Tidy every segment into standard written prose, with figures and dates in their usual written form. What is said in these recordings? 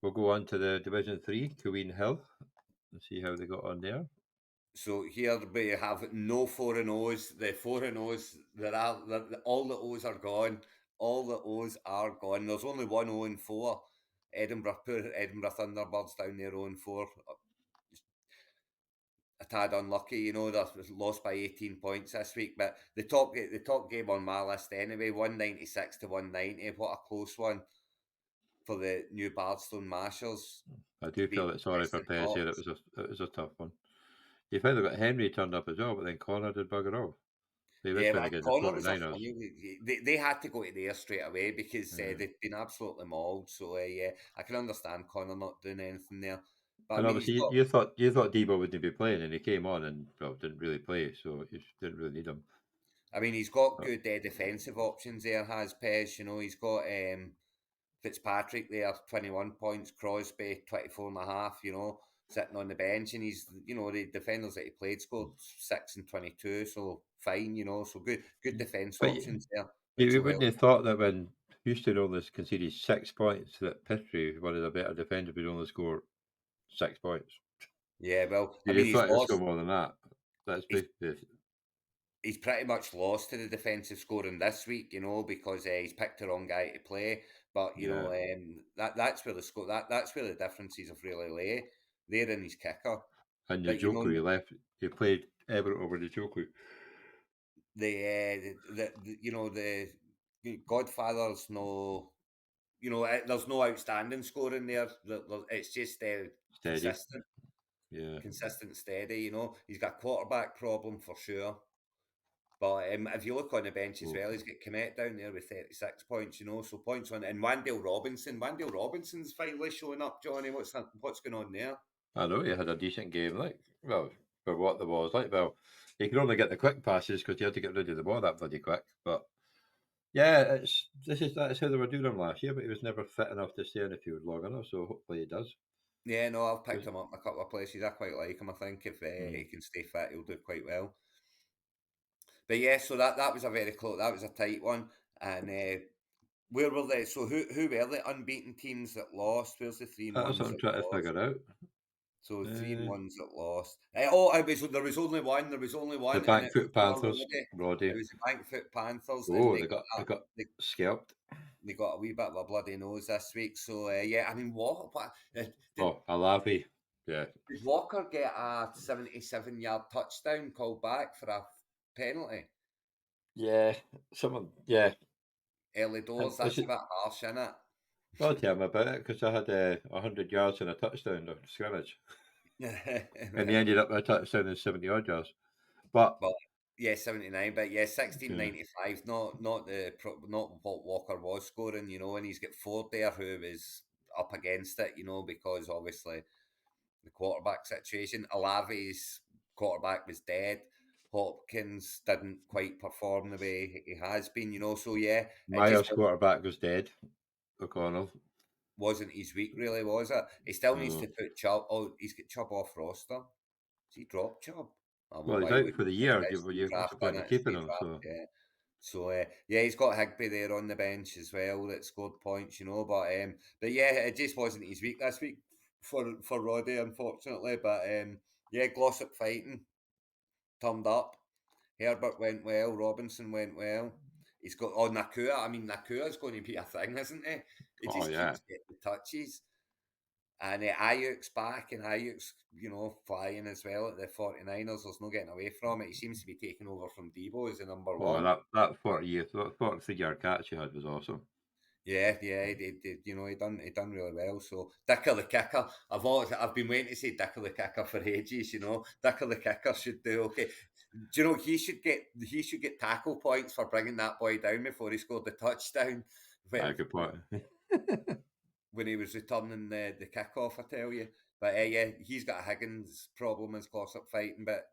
we'll go on to the Division 3, Cuween Hill, and see how they got on there. So here we have no 4-0s. The 4-0s, all the O's are gone. All the O's are gone. There's only one 0-4. Poor Edinburgh Thunderbirds down there 0-4. A tad unlucky, you know, they lost by 18 points this week. But the top game on my list anyway, 196 to 190. What a close one for the new Bardstone Mashers I to do beat feel it's sorry for Western Pez here. Hawks. It was a tough one. You finally got Henry turned up as well, but then Connor did bugger off. He was Yeah, trying to but get the Connor was a 49ers. funny. They had to go to there straight away because Yeah. they'd been absolutely mauled. So yeah, I can understand Connor not doing anything there. But I And mean, he's obviously, got you thought Debo wouldn't be playing, and he came on and well didn't really play, so you didn't really need him. he's got But good defensive options there. Has Pez, you know, he's got Fitzpatrick there, 21 points. Crosby, 24 and a half. You know, sitting on the bench, and he's the defenders that he played scored 6 and 22, so fine. You know, so good defense but options there, which you will wouldn't help. have thought that when Houston only conceded 6 points, that Petrie, one of the better defenders, would only score 6 points. Yeah, well, I You'd mean, have thought he'd score more than that. That's He's basically he's pretty much lost to the defensive scoring this week, you know, because he's picked the wrong guy to play. But yeah. that's where the score that's where the differences have really lay. They're in his kicker, And but Njoku, he left. He played Everett over Njoku. the Godfather's no, there's no outstanding scoring there. It's just Steady. consistent, Yeah. steady. You know, he's got a quarterback problem for sure. But if you look on the bench as Oh. well, he's got Komet down there with 36 points, you know, so points on. And Wandale Robinson's finally showing up, Johnny. What's going on there? I know he had a decent game, like, well, for what the was like. Well, he could only get the quick passes because he had to get rid of the ball that bloody quick. But yeah, that's how they were doing him last year, but he was never fit enough to stay on the field long enough. So hopefully he does. Yeah, no, I've picked 'Cause- him up in a couple of places. I quite like him. I think if Hmm. he can stay fit, he'll do quite well. But yeah, so that was a very close, that was a tight one. And where were they? So who were the unbeaten teams that lost? Where's the three and That's what ones I'm that trying to lost? figure out. So three and Uh, ones that lost. There was only one. There was only the one, and it was Bankfoot for Panthers, Roddy. It Roddy. was the Bankfoot Panthers, and Oh, they got they, scalped. they got a wee bit of a bloody nose this week. So yeah, I mean, Oh, Alavi. Yeah. did Walker get a 77-yard touchdown called back for a penalty Yeah. Someone. Yeah. early And doors? I That's a should bit harsh, isn't I'll tell him about it because I had 100 yards and a touchdown of scrimmage, and he it? ended up with a touchdown and 70 odd yards. But But yeah, 79. But yeah, yeah, 1695. Not what Walker was scoring, you know, and he's got Ford there who is up against it, you know, because obviously the quarterback situation. Alavi's quarterback was dead. Hopkins didn't quite perform the way he has been, you know. So yeah, it just Myers' quarterback was dead. O'Connell. wasn't his week, really, was it? He still needs No. to put Chubb. Oh, he's got Chubb off roster. Has he dropped Chubb? Oh, well, Well, he's why out would for the he? year. It's the What's the draft point in of it. It's keeping the him? draft, So yeah. So yeah, he's got Higby there on the bench as well that scored points, you know. But yeah, it just wasn't his week this week for Roddy, unfortunately. But yeah, Glossop fighting turned up. Herbert went well. Robinson went well. He's got Nakua. I mean, Nakua's going to be a thing, isn't he? He oh just yeah, keeps getting the touches. And Ayuk's back, and Ayuk's, you know, flying as well at the 49ers. There's no getting away from it. He seems to be taking over from Debo as the number oh one. that 43 yard catch he had was awesome. Yeah, he done really well. So Dicker the kicker, I've been waiting to say Dicker the kicker for ages. You know, Dicker the kicker should do okay. Do you know he should get tackle points for bringing that boy down before he scored the touchdown Ah, when good point. when he was returning the kickoff. I tell you, but yeah, he's got a Higgins problem as close-up fighting, but.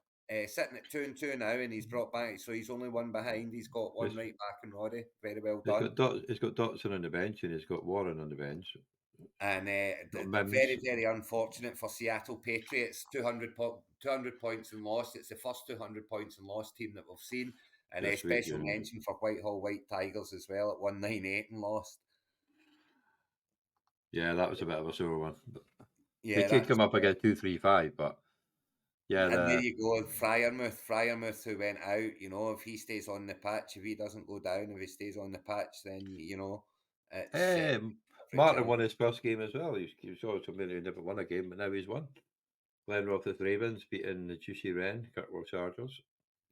Sitting at 2-2 now, and he's brought back, so he's only one behind. He's got one He's, right back in Roddy. Very well he's done. got he's got Dotson on the bench and he's got Warren on the bench. And Got very, Mims. very unfortunate for Seattle Patriots. 200 points and lost. It's the first 200 points and lost team that we've seen. And a This week. special Yeah. mention for Whitehall White Tigers as well at 198 and lost. Yeah, that was a bit of a sore one. But they Yeah, could that's come up against 2-3-5, but yeah, and there you go, Friarmouth who went out, if he stays on the pitch, if he doesn't go down, if he stays on the pitch, then, it's every Martin chance. won his first game as well. He was always somebody who never won a game, but now he's won. Glenroth with Ravens beating the Juicy Wren, Kirkwall Chargers,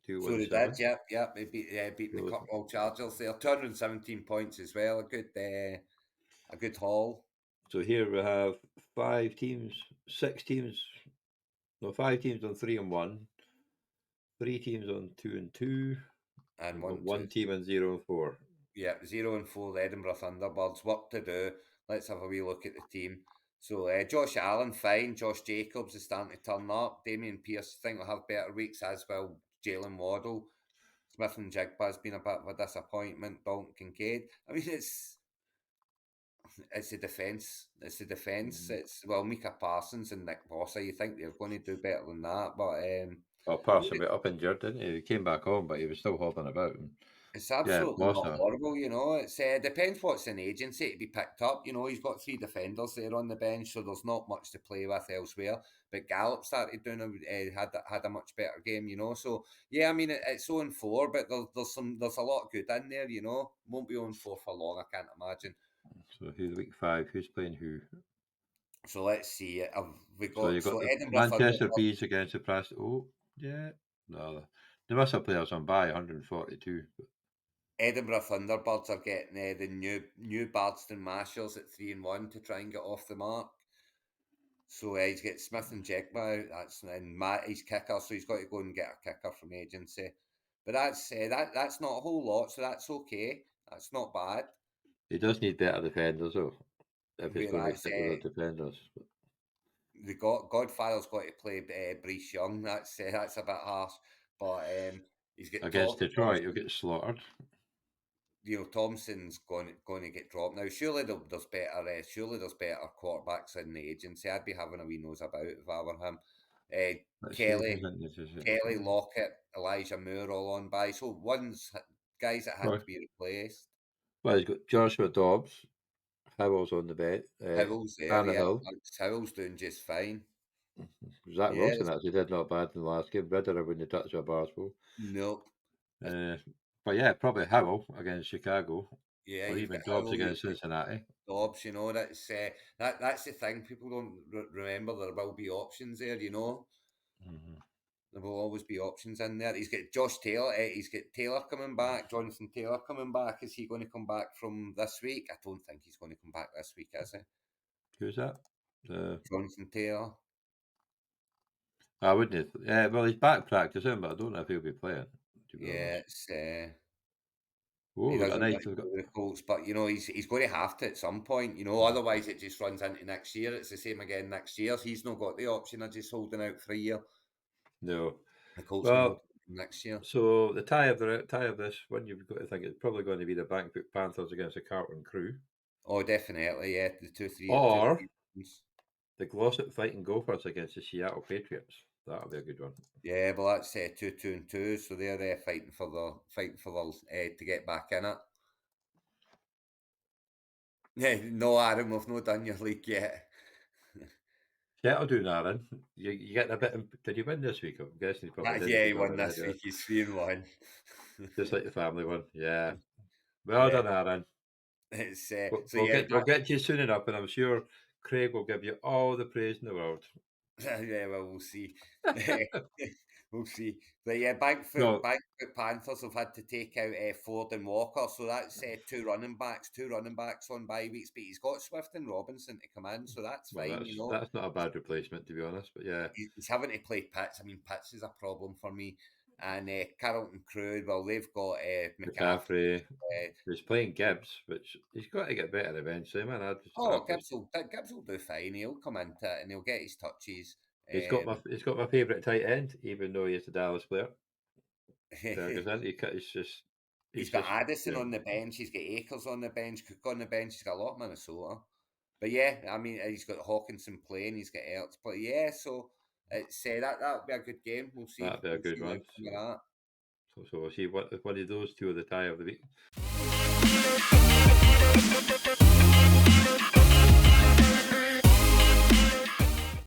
So they did, 2-1-7. yep. They beat the So Cup Chargers there, 217 points as well. A good haul. So here we have 5 teams on 3-1, 3 teams on 2-2, And we've got 1, 2, one team on 0-4. yeah, 0-4, the Edinburgh Thunderbirds. Work to do. Let's have a wee look at the team. So Josh Allen, fine. Josh Jacobs is starting to turn up. Damien Pearce, I think, will have better weeks as well. Jalen Waddle. Smith and Jigba's been a bit of a disappointment. Dalton Kincaid. I mean, it's the defence. It's the defence. It's Micah Parsons and Nick Bossa. You think they're going to do better than that, but Well, Parson got up injured, didn't he? He came back home, but he was still hobbling about. And it's yeah, absolutely not Mossa. horrible. It's depends what's in agency to be picked up. He's got 3 defenders there on the bench, so there's not much to play with elsewhere. But Gallup started doing had a much better game. So yeah, I mean it's 0-4, but there's a lot good in there. Won't be 0-4 for long. I can't imagine. So who's week 5? Who's playing who? So let's see. We So got you've got the Edinburgh Manchester Thunderbirds. Bees against the Pras. Oh, yeah. No, they must have players on by 142. Edinburgh Thunderbirds are getting the new Bardston Mashers at 3-1 to try and get off the mark. So he's got Smith and Jegba. And Matt, he's kicker, so he's got to go and get a kicker from agency. But that's not a whole lot, so that's okay. That's not bad. He does need better defenders, though, if he's going to Whereas stick with the defenders. the Godfather's got to play Brees Young. That's a bit harsh, but he's got Against Detroit, he'll Thompson. get slaughtered. Thompson's going to get dropped now. Surely there's better. Surely there's better quarterbacks in the agency. I'd be having a wee nose about if I were him. Let's see Kelly, who's in this. Is it? Kelly, Lockett, Elijah Moore all on by. So guys that had to be replaced. Well, he's got Joshua Dobbs, Howell's on the bench, Howell's there, yeah. Tannehill. Howell's doing just fine. Zach Yeah, Wilson actually did not bad in the last game. Ritter wouldn't touch a Barspool. nope. But yeah, probably Howell against Chicago, Yeah, or you've even got Dobbs Howell, against Cincinnati. Dobbs. That's the thing. People don't remember there will be options there. Mm-hmm. There will always be options in there. He's got Josh Taylor. He's got Taylor coming back. Jonathan Taylor coming back. Is he going to come back from this week? I don't think he's going to come back this week, is he? Who's that? Jonathan Taylor. I wouldn't. Yeah, well, he's back practicing, but I don't know if he'll be playing. To be honest. Oh, He we've got a doesn't nice. like the Colts, but he's going to have to at some point. Otherwise it just runs into next year. It's the same again next year. He's not got the option of just holding out for a year. No. The Colts can Well, hold next year. so the tie of this one, you've got to think it's probably going to be the Bankbook Panthers against the Carlton Crew, Oh, definitely, yeah. The two, three. or the Glossop Fighting Gophers against the Seattle Patriots. That'll be a good one. Yeah, well, that's 2-2-2, so they're fighting for the to get back in it. Yeah, no, Aaron, we've not done your league yet. Seattle doing that, then. You getting a bit. Did you win this week? I'm guessing you probably did. Yeah, he won this week. He's 3-1. Just like the family one. Yeah. Well done, Aaron. It's We'll get you soon enough, and I'm sure Craig will give you all the praise in the world. Yeah, well, we'll see. We'll see. But yeah, Bankfoot Panthers have had to take out Ford and Walker, so that's two running backs on bye weeks. But he's got Swift and Robinson to come in, so that's fine. That's not a bad replacement, to be honest. But yeah, he's having to play Pitts. I mean, Pitts is a problem for me. And Carlton Crew, well, they've got McCaffrey. He's playing Gibbs, which he's got to get better eventually, man. Gibbs will do fine. He'll come into it and he'll get his touches. He's got my favourite tight end, even though he's a Dallas player. He's got Addison on the bench. He's got Akers on the bench. Cook on the bench. He's got a lot of Minnesota. But yeah, I mean, he's got Hawkinson playing. He's got Ertz. But yeah, so it's that'll be a good game. We'll see. That'll be a good one. So we'll see what one of those two are the tie of the week.